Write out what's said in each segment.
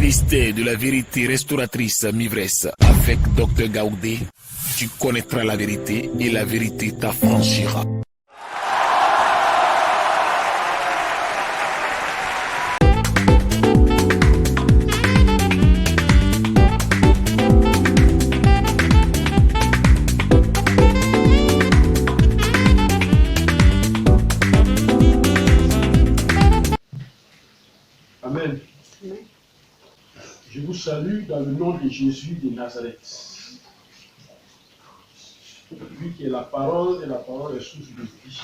ministère de la vérité restauratrice Mivresse avec Dr Gaoudé, tu connaîtras la vérité et la vérité t'affranchira. Amen. Je vous salue dans le nom de Jésus de Nazareth. Lui qui est la parole, et la parole est source de vie.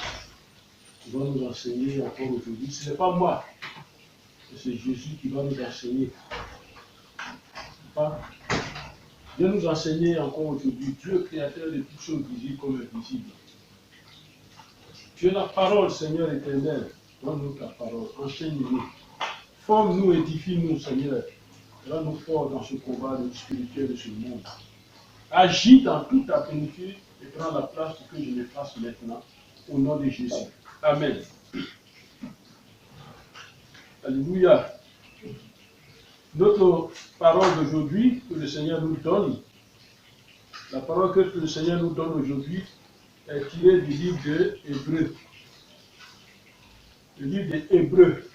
Il va nous enseigner encore aujourd'hui. Ce n'est pas moi, c'est Jésus qui va nous enseigner. Dieu nous enseigner encore aujourd'hui. Dieu créateur de toutes choses visibles comme invisibles. Tu es la parole, Seigneur éternel. Donne-nous ta parole. Enseigne-nous. Forme-nous, édifie-nous, Seigneur. Rends-nous forts dans ce combat spirituel de ce monde. Agis dans toute ta plénitude et prends la place que je me fasse maintenant. Au nom de Jésus. Amen. Alléluia. Notre parole d'aujourd'hui que le Seigneur nous donne, la parole que le Seigneur nous donne aujourd'hui est tirée du livre de Hébreux. Le livre de Hébreux.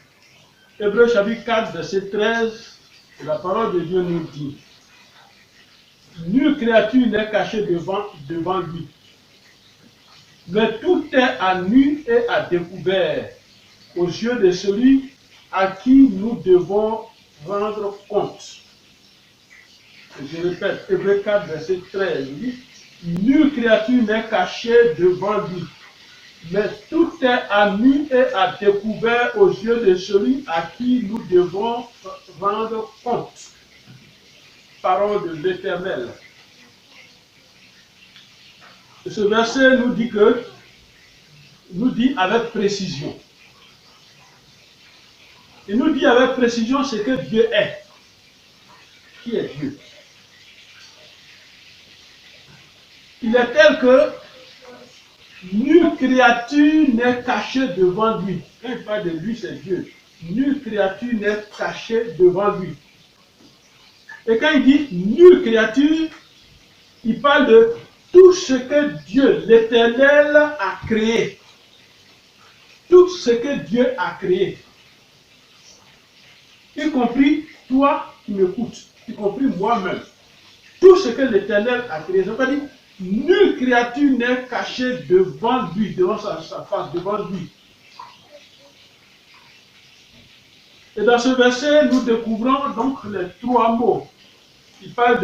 Hébreux chapitre 4, verset 13, et la parole de Dieu nous dit: nulle créature n'est cachée devant lui, mais tout est à nu et à découvert aux yeux de celui à qui nous devons rendre compte. Je répète, Hébreux 4, verset 13, dit: nulle créature n'est cachée devant lui, mais tout est à nu et à découvert aux yeux de celui à qui nous devons rendre compte. Parole de l'Éternel. Ce verset nous dit avec précision. Il nous dit avec précision ce que Dieu est. Qui est Dieu? Il est tel que nulle créature n'est cachée devant lui. Quand il parle de lui, c'est Dieu. Nulle créature n'est cachée devant lui. Et quand il dit nulle créature, il parle de tout ce que Dieu, l'Éternel, a créé. Tout ce que Dieu a créé. Y compris toi qui m'écoutes, y compris moi-même. Tout ce que l'Éternel a créé. Ça veut dire nulle créature n'est cachée devant lui, devant sa face, devant lui. Et dans ce verset, nous découvrons donc les trois mots. Il parle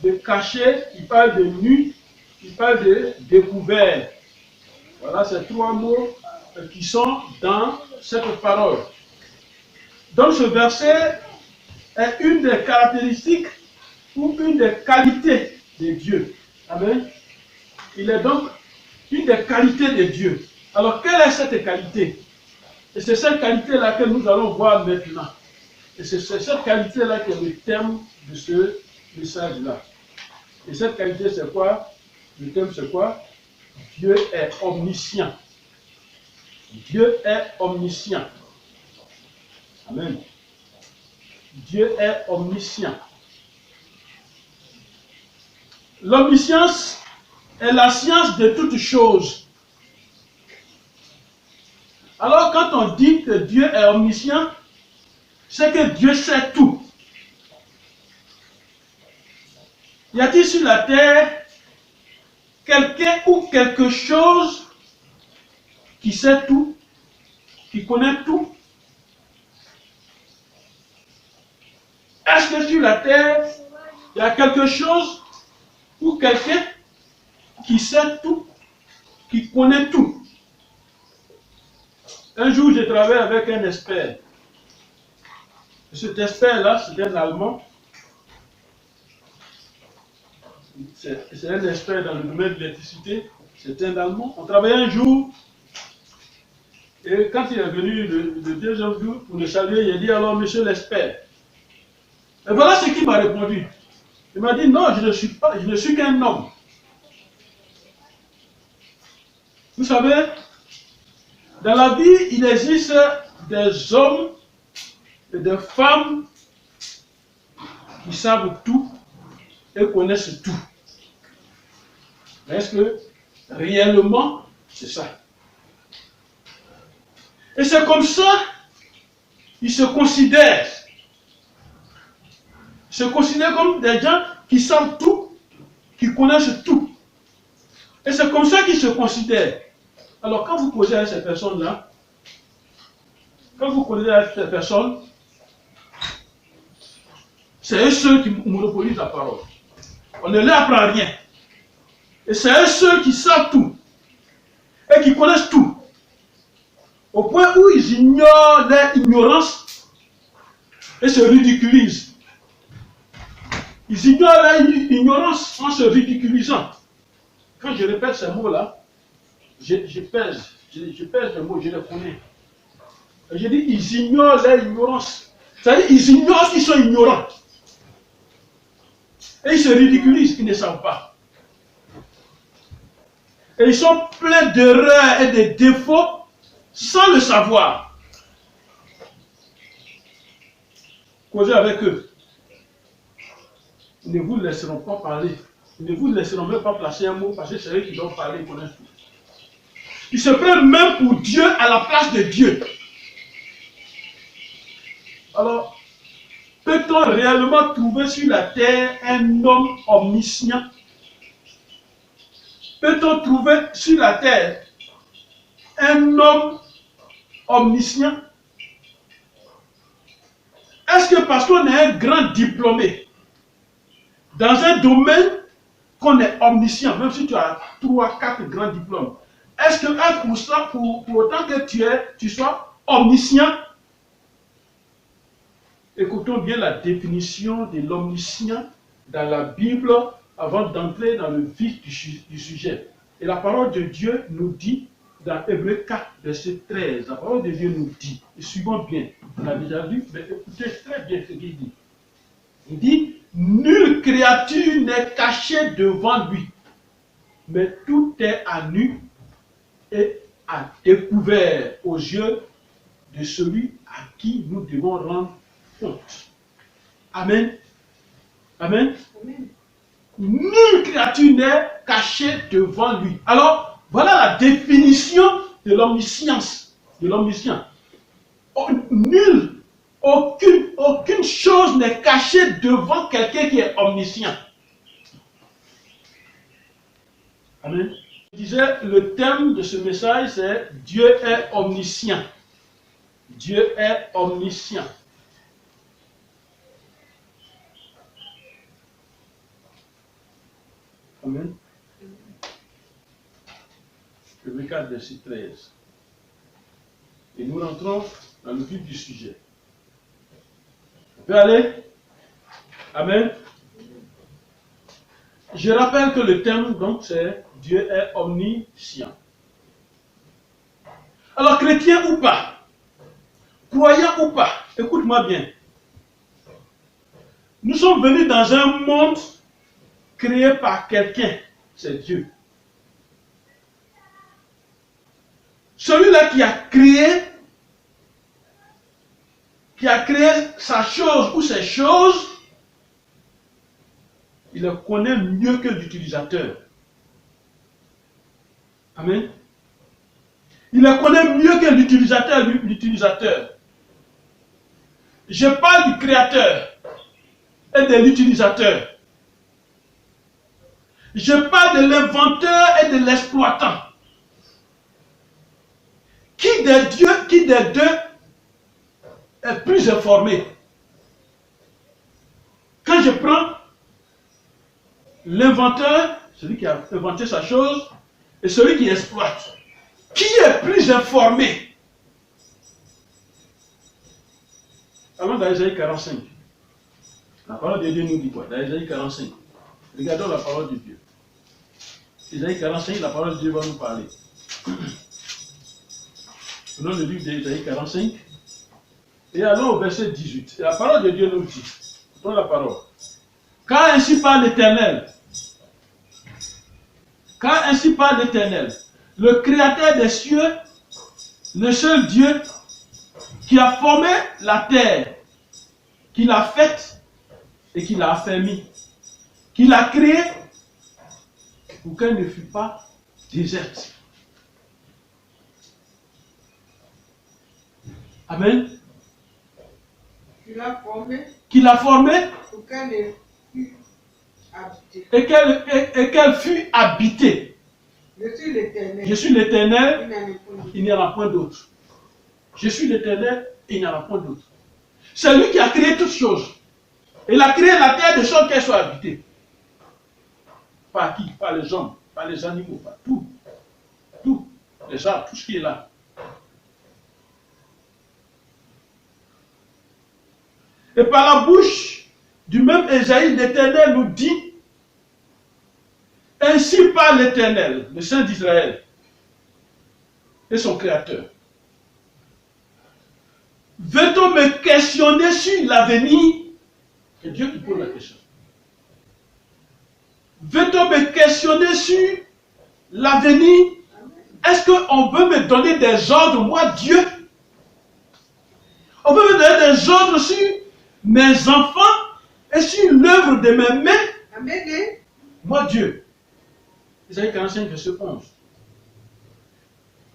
de caché, il parle de nu, il parle de découvert. Voilà ces trois mots qui sont dans cette parole. Donc ce verset est une des caractéristiques ou une des qualités de Dieu. Amen. Il est donc une des qualités de Dieu. Alors, quelle est cette qualité? Et c'est cette qualité-là que nous allons voir maintenant. Et c'est cette qualité-là qui est le thème de ce message-là. Et cette qualité, c'est quoi? Le thème, c'est quoi? Dieu est omniscient. Dieu est omniscient. Amen. Dieu est omniscient. L'omniscience est la science de toutes choses. Alors quand on dit que Dieu est omniscient, c'est que Dieu sait tout. Y a-t-il sur la terre quelqu'un ou quelque chose qui sait tout, qui connaît tout? Est-ce que sur la terre, il y a quelque chose ou quelqu'un qui sait tout, qui connaît tout? Un jour, j'ai travaillé avec un expert. Cet expert-là, c'est un Allemand. C'est un expert dans le domaine de l'électricité. C'est un Allemand. On travaillait un jour. Et quand il est venu le deuxième jour pour le saluer, il a dit: alors, monsieur l'expert. Et voilà ce qu'il m'a répondu. Il m'a dit: non, je ne suis qu'un homme. Vous savez, dans la vie, il existe des hommes et des femmes qui savent tout et connaissent tout. Mais est-ce que réellement c'est ça? Et c'est comme ça qu'ils se considèrent. Ils se considèrent comme des gens qui savent tout, qui connaissent tout. Et c'est comme ça qu'ils se considèrent. Alors quand vous causez à ces personnes-là, quand vous causez à ces personnes, c'est eux ceux qui monopolisent la parole. On ne leur apprend rien. Et c'est eux ceux qui savent tout et qui connaissent tout. Au point où ils ignorent leur ignorance et se ridiculisent. Ils ignorent leur ignorance en se ridiculisant. Quand je répète ces mots-là, je pèse les mots, je les connais. Et je dis, ils ignorent leur ignorance. C'est-à-dire, ils ignorent qu'ils sont ignorants. Et ils se ridiculisent, ils ne savent pas. Et ils sont pleins d'erreurs et de défauts sans le savoir. Causez avec eux. Ils ne vous laisseront pas parler. Ils ne vous laisseront même pas placer un mot parce que c'est eux qui doivent parler, ils connaissent tout. Ils se prennent même pour Dieu à la place de Dieu. Alors, peut-on réellement trouver sur la terre un homme omniscient? Peut-on trouver sur la terre un homme omniscient? Est-ce que parce qu'on est un grand diplômé dans un domaine qu'on est omniscient, même si tu as 3, 4 grands diplômes, est-ce que pour autant que tu sois omniscient? Écoutons bien la définition de l'omniscient dans la Bible avant d'entrer dans le vif du sujet. Et la parole de Dieu nous dit, dans Hébreux 4, verset 13, la parole de Dieu nous dit, et suivons bien, on a déjà vu, mais écoutez très bien ce qu'il dit. Il dit, nulle créature n'est cachée devant lui, mais tout est à nu et à découvert aux yeux de celui à qui nous devons rendre compte. Amen. Amen. Amen. Nulle créature n'est cachée devant lui. Alors, voilà la définition de l'omniscience, de l'omniscient. Nulle, aucune chose n'est cachée devant quelqu'un qui est omniscient. Amen. Je disais, le thème de ce message, c'est Dieu est omniscient. Dieu est omniscient. Amen. Hébreux 4, verset 13. Et nous rentrons dans le vif du sujet. On peut aller? Amen. Je rappelle que le thème, donc, c'est Dieu est omniscient. Alors, chrétien ou pas, croyant ou pas, écoute-moi bien. Nous sommes venus dans un monde créé par quelqu'un, c'est Dieu. Celui-là qui a créé sa chose ou ses choses, il le connaît mieux que l'utilisateur. Amen. Il le connaît mieux que l'utilisateur. Je parle du créateur et de l'utilisateur. Je parle de l'inventeur et de l'exploitant. Qui des deux est plus informé? Quand je prends l'inventeur, celui qui a inventé sa chose, et celui qui exploite, qui est plus informé? Allons dans Isaïe 45. La parole de Dieu nous dit quoi? Dans Isaïe 45. Regardons la parole de Dieu. Isaïe 45, la parole de Dieu va nous parler. Prenons le livre d'Isaïe 45 et allons au verset 18. Et la parole de Dieu nous dit, prenons la parole. Car ainsi parle l'Éternel, le Créateur des cieux, le seul Dieu qui a formé la terre, qui l'a faite et qu'il a affermi, qu'il a créé pour qu'elle ne fût pas déserte. Amen. Qu'il a formé Qu'il a formé pour qu'elle ne fût habitée. et qu'elle fût habitée. Je suis l'Éternel. Je suis l'Éternel, Il n'en est point d'autre. il n'y en a point d'autre. Je suis l'Éternel, et il n'y en a point d'autre. C'est lui qui a créé toutes choses. Il a créé la terre de sorte qu'elle soit habitée. Par qui? Par les hommes, par les animaux, par tout. Tout. Les arbres, tout ce qui est là. Et par la bouche du même Ésaïe, l'Éternel nous dit: ainsi parle l'Éternel, le Saint d'Israël, et son Créateur. Veut-on me questionner sur l'avenir? C'est Dieu qui pose la question. Veut-on me questionner sur l'avenir? Est-ce qu'on veut me donner des ordres, moi, Dieu? On veut me donner des ordres sur mes enfants et sur l'œuvre de mes mains? Amen. Moi, Dieu. Isaïe 45, verset 11.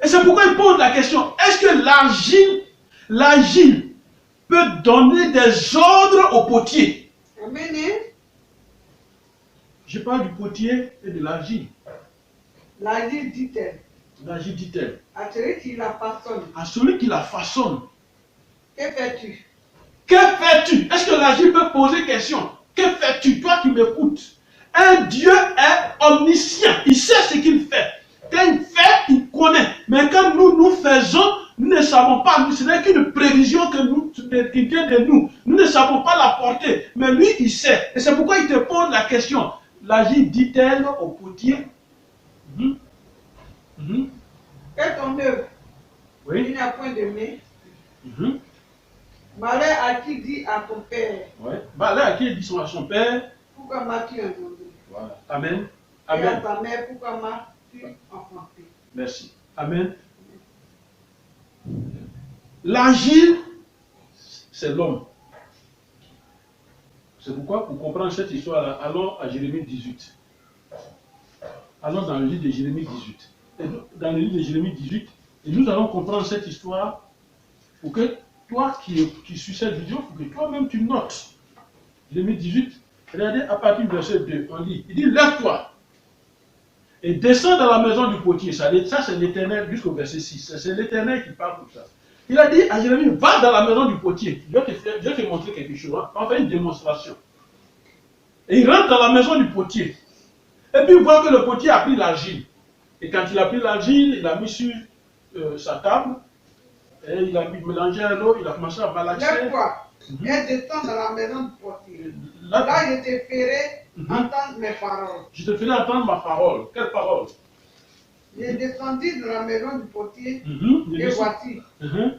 Et c'est pourquoi il pose la question: est-ce que l'argile peut donner des ordres au potier? Amen. Je parle du potier et de l'argile. L'argile dit-elle L'argile dit-elle à celui qui la façonne: à celui qui la façonne: que fais-tu? que fais-tu? Est-ce que l'argile peut poser question? Que fais-tu? Toi qui m'écoutes. Un Dieu est omniscient. Il sait ce qu'il fait. Quand il fait, il connaît. Mais quand nous faisons, nous ne savons pas. Ce n'est qu'une prévision qui vient de nous. Nous ne savons pas la porter. Mais lui, il sait. Et c'est pourquoi il te pose la question. L'argile dit-elle au potier? Que ton œuvre, il Oui. n'y a point de main. Malheur à qui dit à ton père: Ouais. Bah, là, qui dit à son père? pourquoi m'as-tu entendu? Voilà. Amen. Et à Amen. ta mère: pourquoi m'as-tu enfanté? Merci. Amen. L'argile, c'est l'homme. C'est pourquoi, pour comprendre cette histoire-là, allons à Jérémie 18. Allons dans le livre de Jérémie 18. Et dans le livre de Jérémie 18, et nous allons comprendre cette histoire pour que toi qui suis cette vidéo, pour que toi-même tu notes. Jérémie 18, regardez à partir du verset 2, on lit. Il dit: lève-toi et descends dans la maison du potier. Ça c'est l'Éternel jusqu'au verset 6. C'est l'Éternel qui parle pour ça. Il a dit à Jérémie: va dans la maison du potier. Je vais te montrer quelque chose. On va faire une démonstration. Et il rentre dans la maison du potier. Et puis il voit que le potier a pris l'argile. Et quand il a pris l'argile, il a mis sur sa table. Et il a mélangé à l'eau. Il a commencé à malaxer. Lève-toi et descends dans la maison du portier. Là, je te ferai entendre mes paroles. Je te ferai entendre ma parole. Quelle parole? Je descendis dans la maison du portier et voici,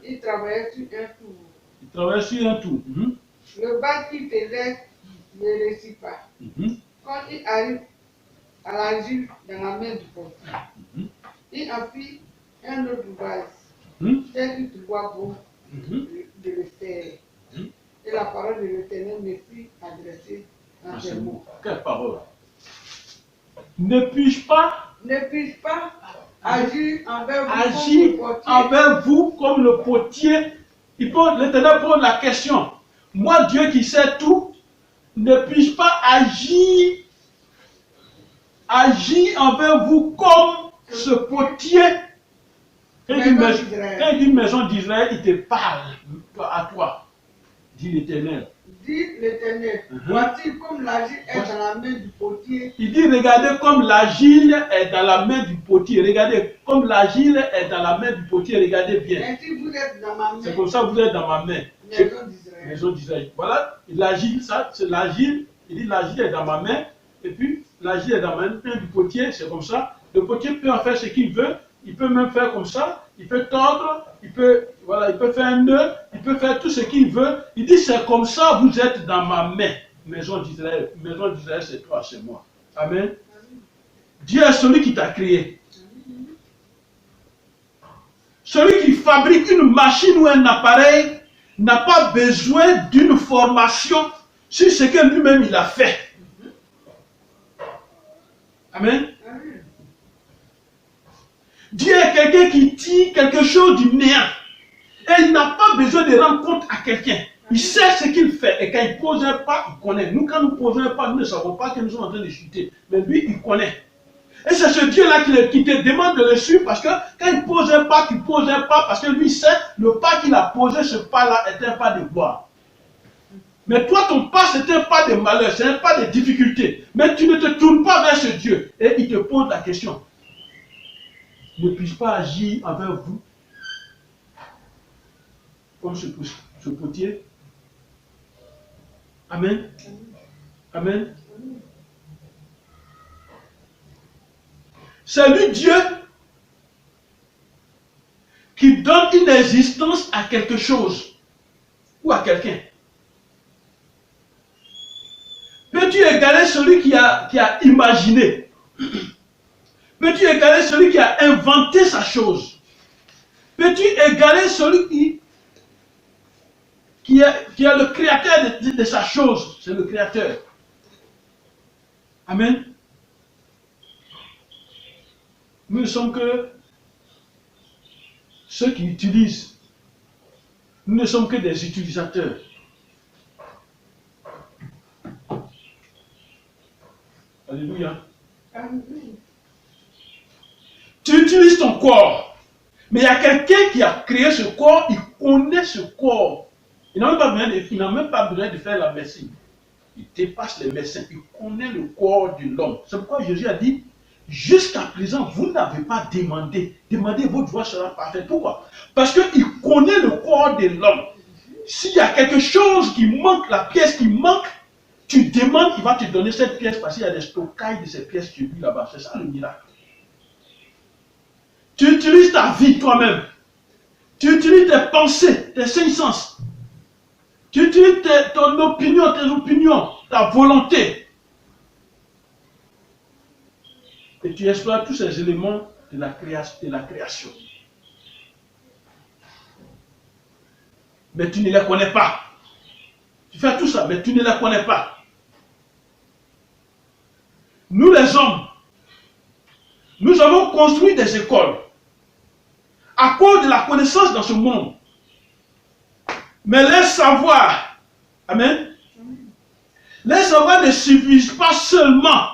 il travaillait sur un tour. Il travaillait sur un tour. Le bas qu'il faisait ne réussit pas. Quand il arrive à l'argile dans la main du portier, il en fit un autre ouvrage, tel qu'il trouva bon de le faire. Et la parole de l'Éternel me fut adressée en ces mots. Quelle parole? Ne puis-je pas agir envers vous agir comme le portier? envers vous comme le potier? L'Éternel pose la question. Moi, Dieu qui sais tout, ne puis-je pas agir envers vous comme ce potier? Quand il dit maison d'Israël, il te parle à toi, dit l'Éternel. Dit l'Éternel, voici comme l'argile est dans la main du potier. Il dit: regardez comme l'argile est dans la main du potier. Regardez comme l'argile est dans la main du potier. Regardez bien. Ainsi vous êtes dans ma main. C'est comme ça que vous êtes dans ma main. Maison d'Israël. Maison d'Israël. Voilà, l'argile, ça, c'est l'argile. Il dit: l'argile est dans ma main. Et puis, l'argile est dans la main du potier. C'est comme ça. Le potier peut en faire ce qu'il veut. Il peut même faire comme ça. Il peut tordre. Il peut faire un nœud. Il peut faire tout ce qu'il veut. Il dit: c'est comme ça, vous êtes dans ma main. Maison d'Israël. Maison d'Israël, c'est toi, c'est moi. Amen. Dieu est celui qui t'a créé. Celui qui fabrique une machine ou un appareil n'a pas besoin d'une formation sur ce que lui-même il a fait. Amen. Dieu est quelqu'un qui tire quelque chose du néant. Et il n'a pas besoin de rendre compte à quelqu'un. Il sait ce qu'il fait. Et quand il pose un pas, il connaît. Nous, quand nous posons un pas, nous ne savons pas que nous sommes en train de chuter. Mais lui, il connaît. Et c'est ce Dieu-là qui te demande de le suivre parce que quand il pose un pas, il pose un pas parce que lui sait le pas qu'il a posé, ce pas-là est un pas de gloire. Mais toi, ton pas, c'est un pas de malheur, c'est un pas de difficulté. Mais tu ne te tournes pas vers ce Dieu. Et il te pose la question. Ne puis-je pas agir envers vous comme ce potier? Amen. Amen. C'est lui Dieu qui donne une existence à quelque chose ou à quelqu'un. Peux-tu égaler celui qui a imaginé? Peux-tu égaler celui qui a inventé sa chose? Peux-tu égaler celui qui est le créateur de sa chose? C'est le créateur. Amen. Nous ne sommes que ceux qui utilisent. Nous ne sommes que des utilisateurs. Alléluia. Amen. Tu utilises ton corps. Mais il y a quelqu'un qui a créé ce corps, il connaît ce corps. Il n'a même pas besoin de faire la médecine. Il dépasse les médecins. Il connaît le corps de l'homme. C'est pourquoi Jésus a dit, jusqu'à présent, vous n'avez pas demandé. Demandez, votre voix sera parfaite. Pourquoi? Parce qu'il connaît le corps de l'homme. S'il y a quelque chose qui manque, la pièce qui manque, tu demandes, il va te donner cette pièce parce qu'il y a des stockages de ces pièces chez lui là-bas. C'est ça le miracle. Tu utilises ta vie toi-même. Tu utilises tes pensées, tes cinq sens. Tu utilises ton opinion, tes opinions, ta volonté. Et tu exploites tous ces éléments de la création. Mais tu ne les connais pas. Tu fais tout ça, mais tu ne les connais pas. Nous les hommes, nous avons construit des écoles à cause de la connaissance dans ce monde. Mais les savoirs, amen, les savoirs ne suffisent pas seulement.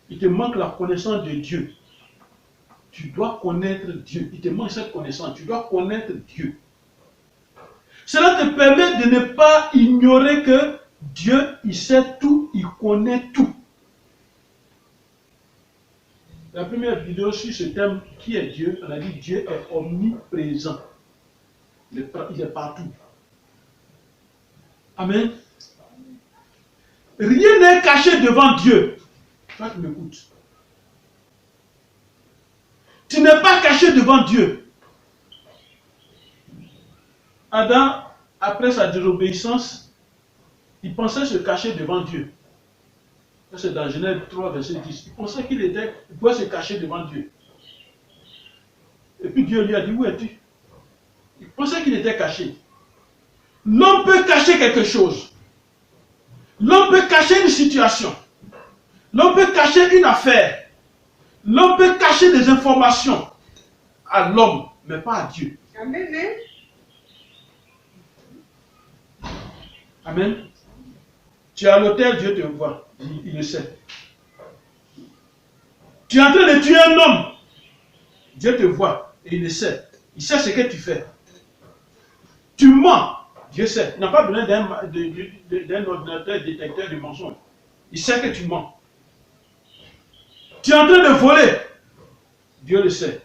Il te manque la connaissance de Dieu. Tu dois connaître Dieu. Il te manque cette connaissance. Tu dois connaître Dieu. Cela te permet de ne pas ignorer que Dieu, il sait tout, il connaît tout. La première vidéo sur ce thème, qui est Dieu, on a dit Dieu est omniprésent. Il est partout. Amen. Rien n'est caché devant Dieu. Toi qui m'écoutes. Tu n'es pas caché devant Dieu. Adam, après sa désobéissance, il pensait se cacher devant Dieu. C'est dans Genèse 3, verset 10. Il pensait qu'il pouvait se cacher devant Dieu. Et puis Dieu lui a dit, où es-tu? Il pensait qu'il était caché. L'homme peut cacher quelque chose. L'homme peut cacher une situation. L'homme peut cacher une affaire. L'homme peut cacher des informations à l'homme, mais pas à Dieu. Amen. Amen. Tu es à l'hôtel, Dieu te voit. Il le sait. Tu es en train de tuer un homme. Dieu te voit et il le sait. Il sait ce que tu fais. Tu mens. Dieu sait. Il n'a pas besoin d'un ordinateur détecteur de mensonges. Il sait que tu mens. Tu es en train de voler. Dieu le sait.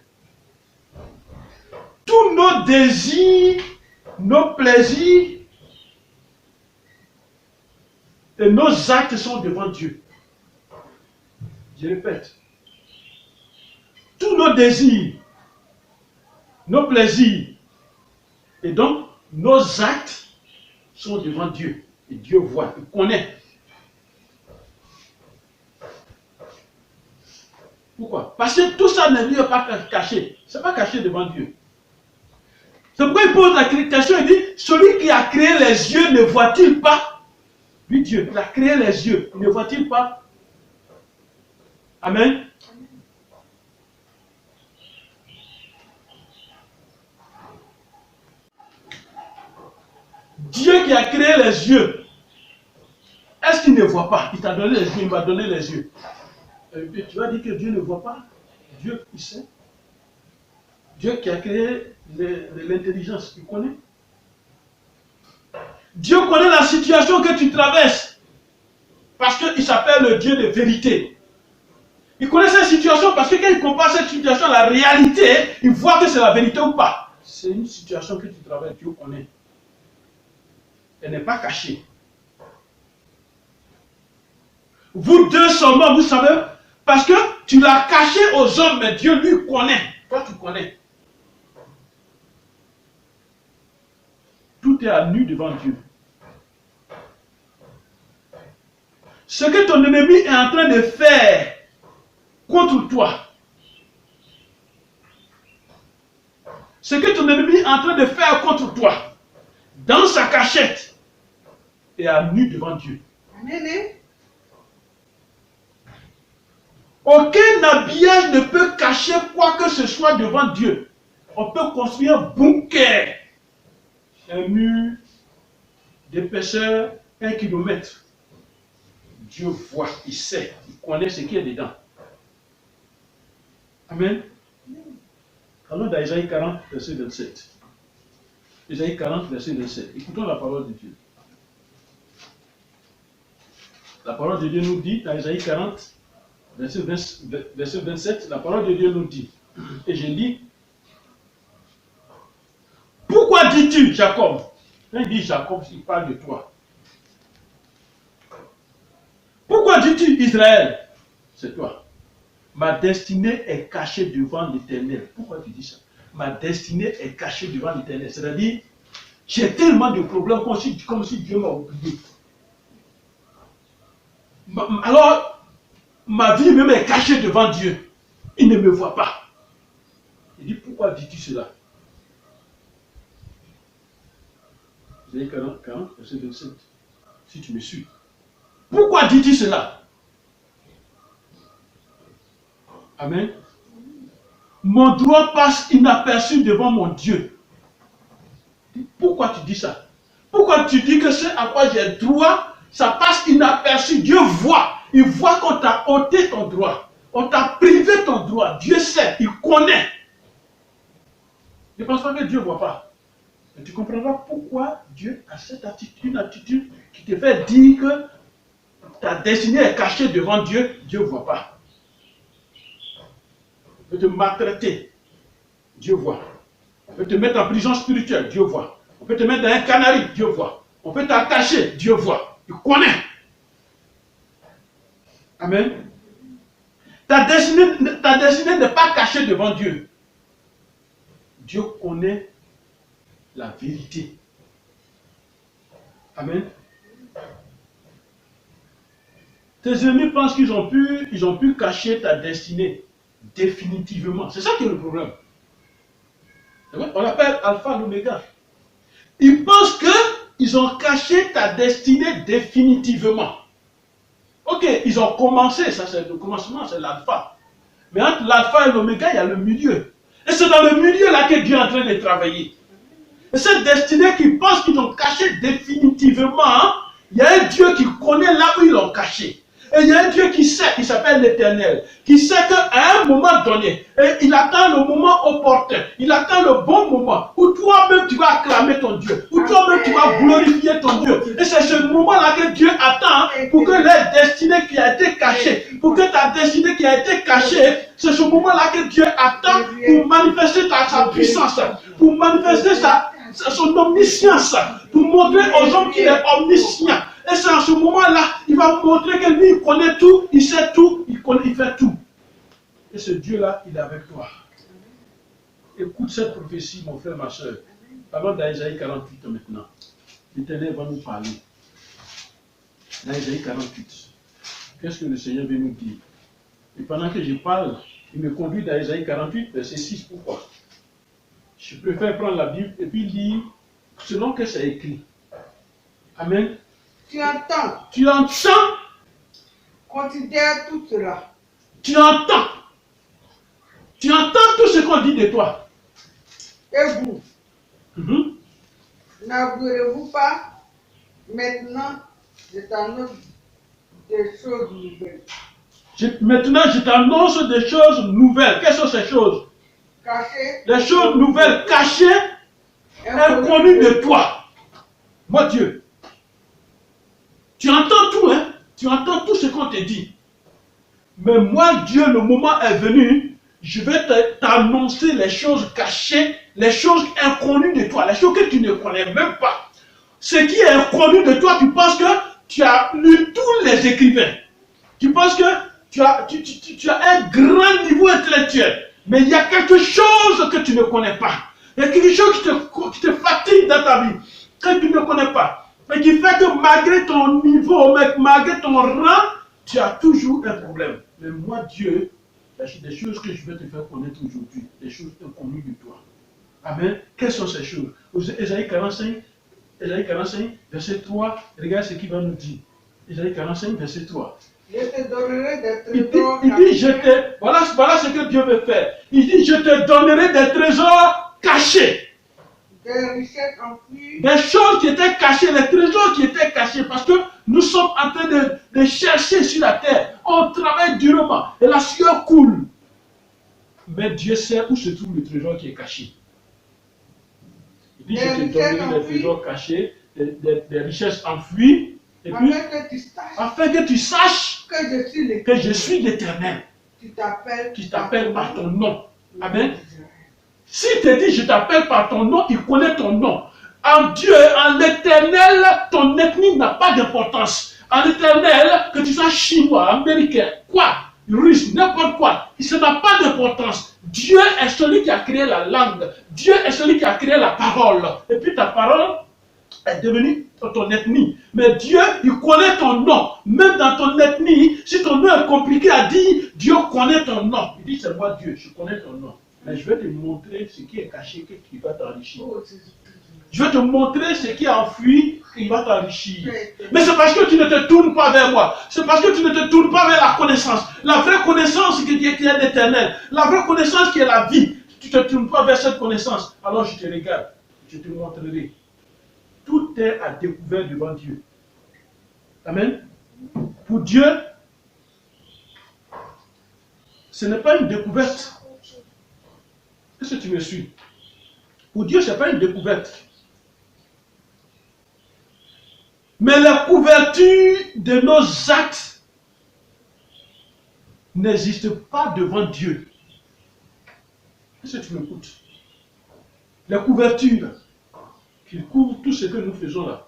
Tous nos désirs, nos plaisirs et nos actes sont devant Dieu. Je répète. Tous nos désirs, nos plaisirs et donc nos actes sont devant Dieu. Et Dieu voit, il connaît. Pourquoi? Parce que tout ça ne lui est pas caché. Ce n'est pas caché devant Dieu. C'est pourquoi il pose la question, il dit, celui qui a créé les yeux ne voit-il pas? Lui, Dieu, il a créé les yeux, ne voit-il pas? Amen. Dieu qui a créé les yeux, est-ce qu'il ne voit pas? Il t'a donné les yeux, il m'a donné les yeux. Et tu vas dire que Dieu ne voit pas? Dieu, il sait. Dieu qui a créé l'intelligence, il connaît. Dieu connaît la situation que tu traverses. Parce qu'il s'appelle le Dieu de vérité. Il connaît cette situation parce que quand il compare cette situation à la réalité, il voit que c'est la vérité ou pas. C'est une situation que tu traverses, Dieu connaît. Elle n'est pas cachée. Vous deux seulement, vous savez, parce que tu l'as caché aux hommes, mais Dieu lui connaît. Toi, tu connais. Tout est à nu devant Dieu. Ce que ton ennemi est en train de faire contre toi, ce que ton ennemi est en train de faire contre toi, dans sa cachette, est à nu devant Dieu. Amen. Aucun habillage ne peut cacher quoi que ce soit devant Dieu. On peut construire un bunker, un mur d'épaisseur 1 kilomètre. Dieu voit, il sait, il connaît ce qui est dedans. Amen. Allons dans Isaïe 40, verset 27. Isaïe 40, verset 27. Écoutons la parole de Dieu. La parole de Dieu nous dit, dans Isaïe 40, verset 27, la parole de Dieu nous dit, et je lis, pourquoi dis-tu, Jacob? Quand il dit Jacob, il parle de toi. Pourquoi dis-tu, Israël? C'est toi. Ma destinée est cachée devant l'Éternel. Pourquoi tu dis ça? Ma destinée est cachée devant l'Éternel. C'est-à-dire, j'ai tellement de problèmes comme si Dieu m'a oublié. Alors, ma vie même est cachée devant Dieu. Il ne me voit pas. Il dit, pourquoi dis-tu cela? Isaïe 40, verset 27. Si tu me suis. Pourquoi dis-tu cela? Amen. Mon droit passe inaperçu devant mon Dieu. Pourquoi tu dis ça? Pourquoi tu dis que ce à quoi j'ai droit, ça passe inaperçu? Dieu voit. Il voit qu'on t'a ôté ton droit. On t'a privé ton droit. Dieu sait, il connaît. Ne pense pas que Dieu ne voit pas. Mais tu comprendras pourquoi Dieu a cette attitude, une attitude qui te fait dire que ta destinée est cachée devant Dieu. Dieu ne voit pas. On peut te maltraiter. Dieu voit. On peut te mettre en prison spirituelle. Dieu voit. On peut te mettre dans un canari. Dieu voit. On peut t'attacher. Dieu voit. Il connaît. Amen. Ta destinée n'est pas cachée devant Dieu. Dieu connaît la vérité. Amen. Tes ennemis pensent qu'ils ont pu cacher ta destinée définitivement. C'est ça qui est le problème. On l'appelle Alpha l'Oméga. Ils pensent qu'ils ont caché ta destinée définitivement. Ok, ils ont commencé, ça c'est le commencement, c'est l'alpha. Mais entre l'alpha et l'oméga, il y a le milieu. Et c'est dans le milieu là que Dieu est en train de travailler. Et cette destinée qui pense qu'ils ont caché définitivement, il y a un Dieu qui connaît là où ils l'ont caché. Et il y a un Dieu qui sait, il s'appelle l'Éternel, qui sait qu'à un moment donné, il attend le moment opportun, il attend le bon moment où toi-même tu vas acclamer ton Dieu, où toi-même tu vas glorifier ton Dieu. Et c'est ce moment-là que Dieu attend pour que la destinée qui a été cachée, pour que ta destinée qui a été cachée, c'est ce moment-là que Dieu attend pour manifester sa puissance, pour manifester son omniscience, pour montrer aux hommes qu'il est omniscient. Et c'est en ce moment-là, il va montrer que lui, il connaît tout, il sait tout, il fait tout. Et ce Dieu-là, il est avec toi. Écoute cette prophétie, mon frère, ma soeur. Allons dans Isaïe 48 maintenant. L'Éternel va nous parler. Dans Isaïe 48. Qu'est-ce que le Seigneur veut nous dire? Et pendant que je parle, il me conduit dans Isaïe 48, verset 6. Pourquoi? Je préfère prendre la Bible et puis lire selon que c'est écrit. Amen. Tu entends, Tu entends, considère tout cela. tu entends. Tu entends tout ce qu'on dit de toi. Et vous, Mhm. n'avouerez-vous pas maintenant de t'annonce des choses nouvelles, Maintenant, je t'annonce des choses nouvelles. Quelles sont ces choses? cachées, Les choses nouvelles cachées, inconnues de toi. Moi, Dieu. Tu entends tout, hein? Tu entends tout ce qu'on te dit. Mais moi, Dieu, le moment est venu, je vais t'annoncer les choses cachées, les choses inconnues de toi, les choses que tu ne connais même pas. Ce qui est inconnu de toi, tu penses que tu as lu tous les écrivains. Tu penses que tu as un grand niveau intellectuel. Mais il y a quelque chose que tu ne connais pas. Il y a quelque chose qui te fatigue dans ta vie, que tu ne connais pas. Mais qui fait que malgré ton niveau, malgré ton rang, tu as toujours un problème. Mais moi, Dieu, il y a des choses que je vais te faire connaître aujourd'hui, des choses inconnues de toi. Amen. Quelles sont ces choses? Ésaïe 45, verset 3, regarde ce qu'il va nous dire. Ésaïe 45, verset 3. Je te donnerai des Il trésors. dit, voilà ce que Dieu veut faire. Il dit, je te donnerai des trésors cachés. Des richesses enfouies. Des choses qui étaient cachées, les trésors qui étaient cachés, parce que nous sommes en train de chercher sur la terre. On travaille durement et la sueur coule. Mais Dieu sait où se trouve le trésor qui est caché. Il dit, je te donnerai des trésors cachés, des richesses enfouies, et puis, afin que tu saches que je suis l'Éternel. Tu t'appelles par ton nom. Amen. S'il te dit, je t'appelle par ton nom, il connaît ton nom. En Dieu, en l'Éternel, ton ethnie n'a pas d'importance. En l'Éternel, que tu sois chinois, américain, quoi, russe, n'importe quoi, ça n'a pas d'importance. Dieu est celui qui a créé la langue. Dieu est celui qui a créé la parole. Et puis ta parole est devenue ton ethnie. Mais Dieu, il connaît ton nom. Même dans ton ethnie, si ton nom est compliqué à dire, Dieu connaît ton nom. Il dit, c'est moi Dieu, je connais ton nom. Mais je vais te montrer ce qui est caché, qui va t'enrichir. Je vais te montrer ce qui est enfui, qui va t'enrichir. Mais c'est parce que tu ne te tournes pas vers moi. C'est parce que tu ne te tournes pas vers la connaissance. La vraie connaissance qui est l'éternel. La vraie connaissance qui est la vie. Tu ne te tournes pas vers cette connaissance. Alors je te regarde. Je te montrerai. Tout est à découvert devant Dieu. Amen. Pour Dieu, ce n'est pas une découverte. Est-ce que tu me suis? Pour Dieu, ce n'est pas une découverte. Mais la couverture de nos actes n'existe pas devant Dieu. Est-ce que tu m'écoutes? La couverture qui couvre tout ce que nous faisons là.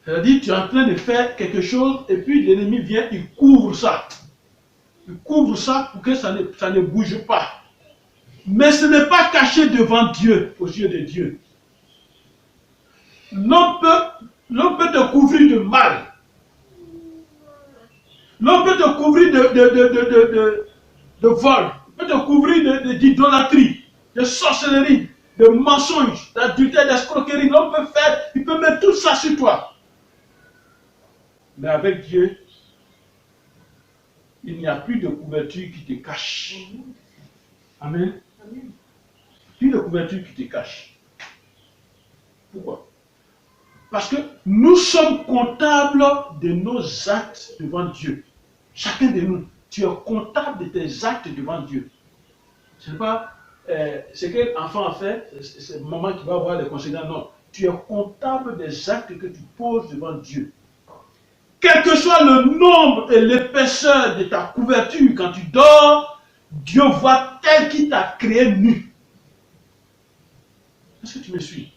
C'est-à-dire, tu es en train de faire quelque chose et puis l'ennemi vient, il couvre ça. Il couvre ça pour que ça ne bouge pas. Mais ce n'est pas caché devant Dieu, aux yeux de Dieu. L'homme peut te couvrir de mal. L'homme peut te couvrir de vol. Il peut te couvrir d'idolâtrie, de sorcellerie, de mensonges, d'adultère, d'escroquerie. L'homme il peut mettre tout ça sur toi. Mais avec Dieu, il n'y a plus de couverture qui te cache. Amen. Plus de couverture qui te cache. Pourquoi? Parce que nous sommes comptables de nos actes devant Dieu. Chacun de nous, tu es comptable de tes actes devant Dieu. Ce n'est pas ce que l'enfant a fait, c'est maman qui va avoir les conséquences. Non, tu es comptable des actes que tu poses devant Dieu. Quel que soit le nombre et l'épaisseur de ta couverture quand tu dors, Dieu voit tel qu'il t'a créé nu. Est-ce que tu me suis?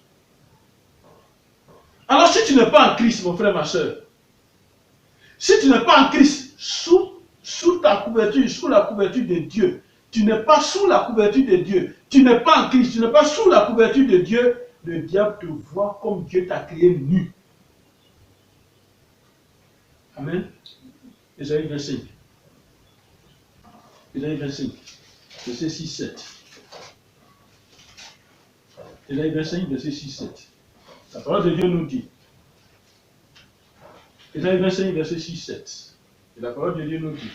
Alors si tu n'es pas en Christ, mon frère, ma soeur, si tu n'es pas en Christ, sous ta couverture, sous la couverture de Dieu, tu n'es pas sous la couverture de Dieu, tu n'es pas en Christ, tu n'es pas sous la couverture de Dieu, le diable te voit comme Dieu t'a créé nu. Amen. Ésaïe 25. Ésaïe 25, verset 6-7. Ésaïe 25, verset 6-7. La parole de Dieu nous dit. Ésaïe 25, verset 6-7. Et la parole de Dieu nous dit.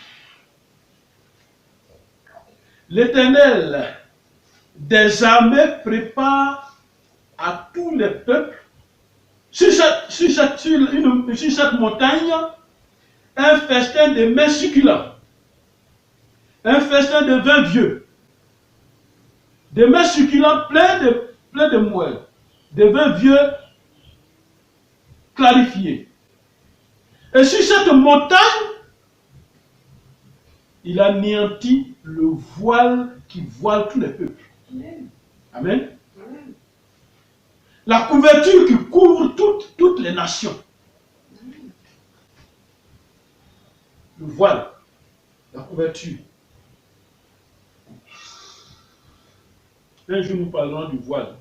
L'Éternel des armées prépare à tous les peuples sur cette montagne un festin de mets succulents, un festin de vin vieux, des mets succulents pleins de moelle, de vin vieux clarifié. Et sur cette montagne, il anéantit le voile qui voile tous les peuples. Amen. Amen. Amen. La couverture qui couvre toutes les nations. Amen. Le voile, la couverture. Un jour nous parlerons du voile.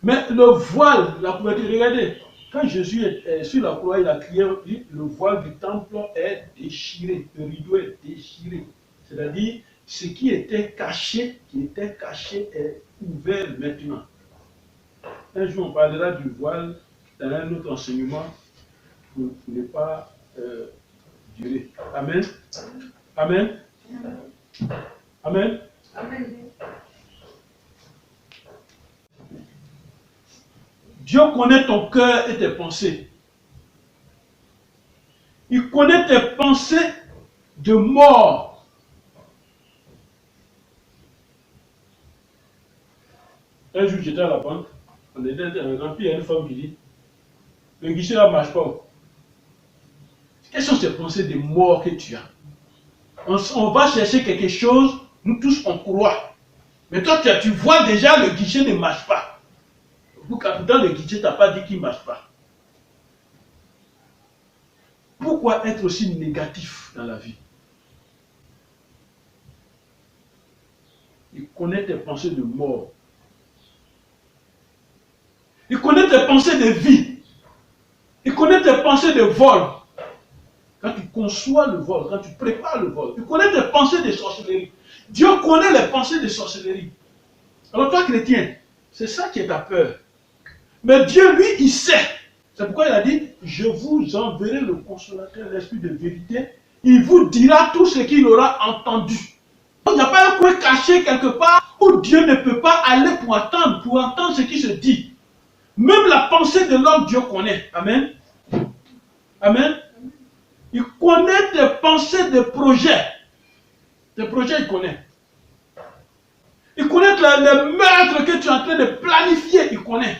Mais le voile, la couverture, regardez, quand Jésus est sur la croix, il a crié, le voile du temple est déchiré, le rideau est déchiré. C'est-à-dire, ce qui était caché est ouvert maintenant. Un jour, on parlera du voile dans un autre enseignement pour ne pas durer. Amen. Amen. Amen. Amen. Dieu connaît ton cœur et tes pensées. Il connaît tes pensées de mort. Un jour, j'étais à la banque, on était rempli, il y a une femme qui dit, le guichet là ne marche pas. Quelles sont ces pensées de mort que tu as? On va chercher quelque chose, nous tous on croit. Mais toi, tu vois déjà le guichet ne marche pas. Pourtant, le guichet t'a pas dit qu'il ne marche pas. Pourquoi être aussi négatif dans la vie? Il connaît tes pensées de mort. Il connaît tes pensées de vie. Il connaît tes pensées de vol. Quand tu conçois le vol, quand tu prépares le vol, il connaît tes pensées de sorcellerie. Dieu connaît les pensées de sorcellerie. Alors toi, chrétien, c'est ça qui est ta peur. Mais Dieu, lui, il sait. C'est pourquoi il a dit, je vous enverrai le consolateur, l'esprit de vérité. Il vous dira tout ce qu'il aura entendu. Il n'y a pas un coin caché quelque part où Dieu ne peut pas aller pour entendre ce qui se dit. Même la pensée de l'homme, Dieu connaît. Amen. Amen. Il connaît tes pensées de projets. Tes projets, il connaît. Il connaît les meurtres que tu es en train de planifier, il connaît.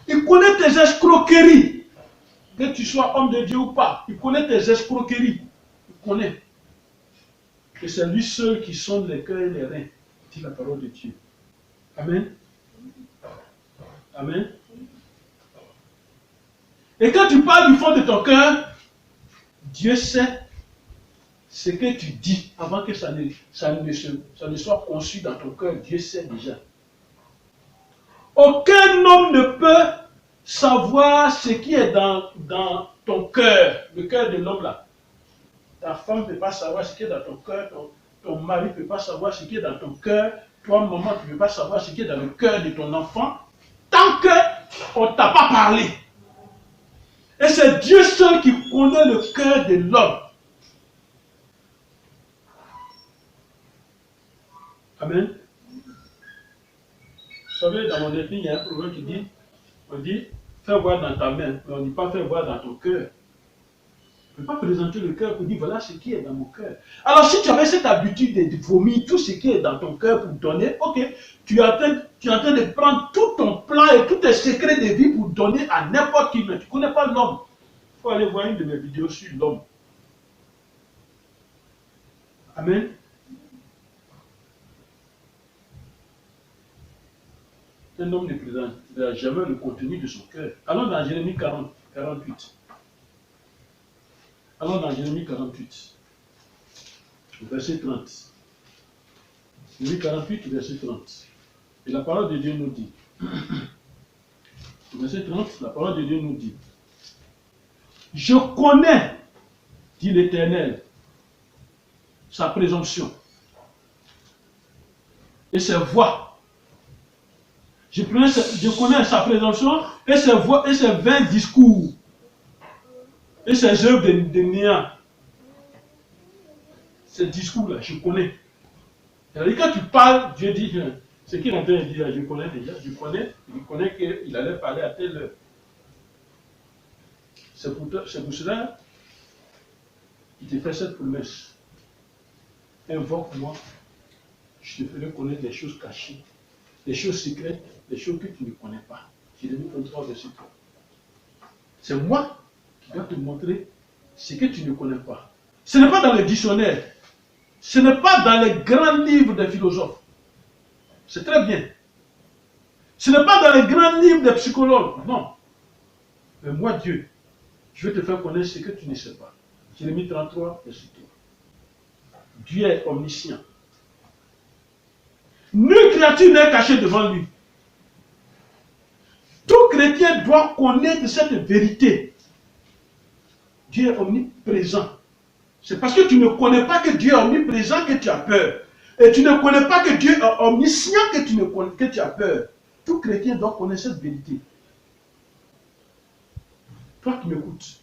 Il connaît tes escroqueries. Que tu sois homme de Dieu ou pas, il connaît tes escroqueries. Il connaît. Et c'est lui seul qui sonde les cœurs et les reins, dit la parole de Dieu. Amen. Amen. Et quand tu parles du fond de ton cœur, Dieu sait ce que tu dis avant que ça ne soit conçu dans ton cœur. Dieu sait déjà. Aucun homme ne peut savoir ce qui est dans ton cœur, le cœur de l'homme là. Ta femme ne peut pas savoir ce qui est dans ton cœur, ton mari ne peut pas savoir ce qui est dans ton cœur, toi, maman, tu ne peux pas savoir ce qui est dans le cœur de ton enfant, tant qu'on ne t'a pas parlé. Et c'est Dieu seul qui connaît le cœur de l'homme. Amen. Vous savez, dans mon ethnie, il y a un proverbe qui dit, on dit, fais voir dans ta main, mais on ne dit pas fais voir dans ton cœur. On ne peut pas présenter le cœur pour dire, voilà ce qui est dans mon cœur. Alors si tu avais cette habitude de vomir tout ce qui est dans ton cœur pour donner, ok, tu es en train de prendre tout ton plan et tous tes secrets de vie pour donner à n'importe qui, mais tu ne connais pas l'homme. Il faut aller voir une de mes vidéos sur l'homme. Amen. Un homme ne présentera jamais le contenu de son cœur. Allons dans Jérémie 48. Allons dans Jérémie 48, verset 30. Jérémie 48, verset 30. Et la parole de Dieu nous dit, verset 30, la parole de Dieu nous dit, je connais, dit l'Éternel, sa présomption et ses voies. Je connais sa présomption et ses voix et ses vains discours et ses œuvres de néant. Ces discours-là, je connais. C'est-à-dire, quand tu parles, Dieu dit, ce qu'il est en train de dire, je connais déjà, je connais qu'il allait parler à telle heure. C'est pour cela qu'il te fait cette promesse. Invoque-moi, je te ferai connaître des choses cachées, des choses secrètes, des choses que tu ne connais pas. Jérémie 33, verset 3. C'est moi qui dois te montrer ce que tu ne connais pas. Ce n'est pas dans le dictionnaire. Ce n'est pas dans les grands livres des philosophes. C'est très bien. Ce n'est pas dans les grands livres des psychologues. Non. Mais moi, Dieu, je vais te faire connaître ce que tu ne sais pas. Jérémie 33, verset 3. Dieu est omniscient. Nulle créature n'est cachée devant lui. Tout chrétien doit connaître cette vérité. Dieu est omniprésent. C'est parce que tu ne connais pas que Dieu est omniprésent que tu as peur. Et tu ne connais pas que Dieu est omniscient que tu as peur. Tout chrétien doit connaître cette vérité. Toi qui m'écoutes,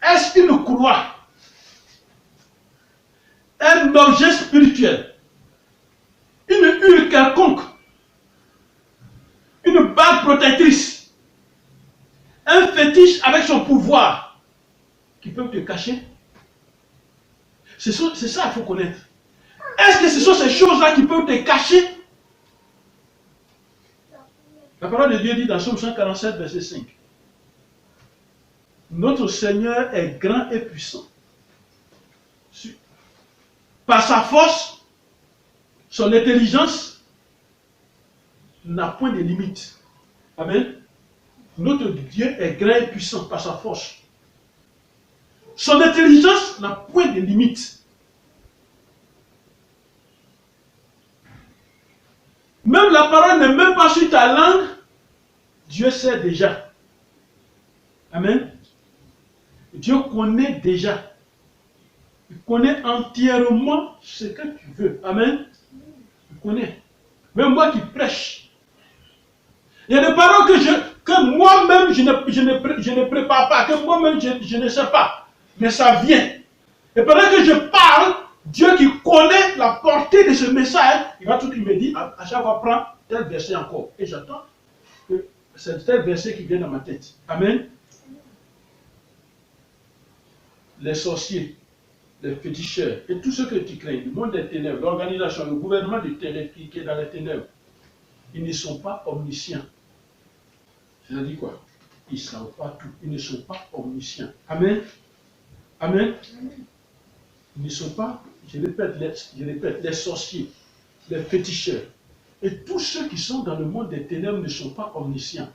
est-ce qu'une croix, un objet spirituel, une huile quelconque, une bague protectrice, un fétiche avec son pouvoir qui peut te cacher? C'est ça qu'il faut connaître. Est-ce que ce sont ces choses-là qui peuvent te cacher? La parole de Dieu dit dans Somme 147, verset 5. Notre Seigneur est grand et puissant. Par sa force, son intelligence n'a point de limite. Amen. Notre Dieu est grand et puissant par sa force. Son intelligence n'a point de limite. Même la parole n'est même pas sur ta langue, Dieu sait déjà. Amen. Dieu connaît déjà. Il connaît entièrement ce que tu veux. Amen. Il connaît. Même moi qui prêche. Il y a des paroles que moi-même je ne prépare pas, que moi-même je ne sais pas. Mais ça vient. Et pendant que je parle, Dieu qui connaît la portée de ce message, il me dit à chaque fois, prends tel verset encore. Et j'attends que c'est tel verset qui vient dans ma tête. Amen. Les sorciers, les féticheurs et tous ceux que tu crains, le monde des ténèbres, l'organisation, le gouvernement des ténèbres qui est dans les ténèbres, ils ne sont pas omniscients. C'est-à-dire quoi? Ils ne savent pas tout. Ils ne sont pas omniscients. Amen. Amen. Ils ne sont pas, je répète, les sorciers, les féticheurs et tous ceux qui sont dans le monde des ténèbres ne sont pas omniscients.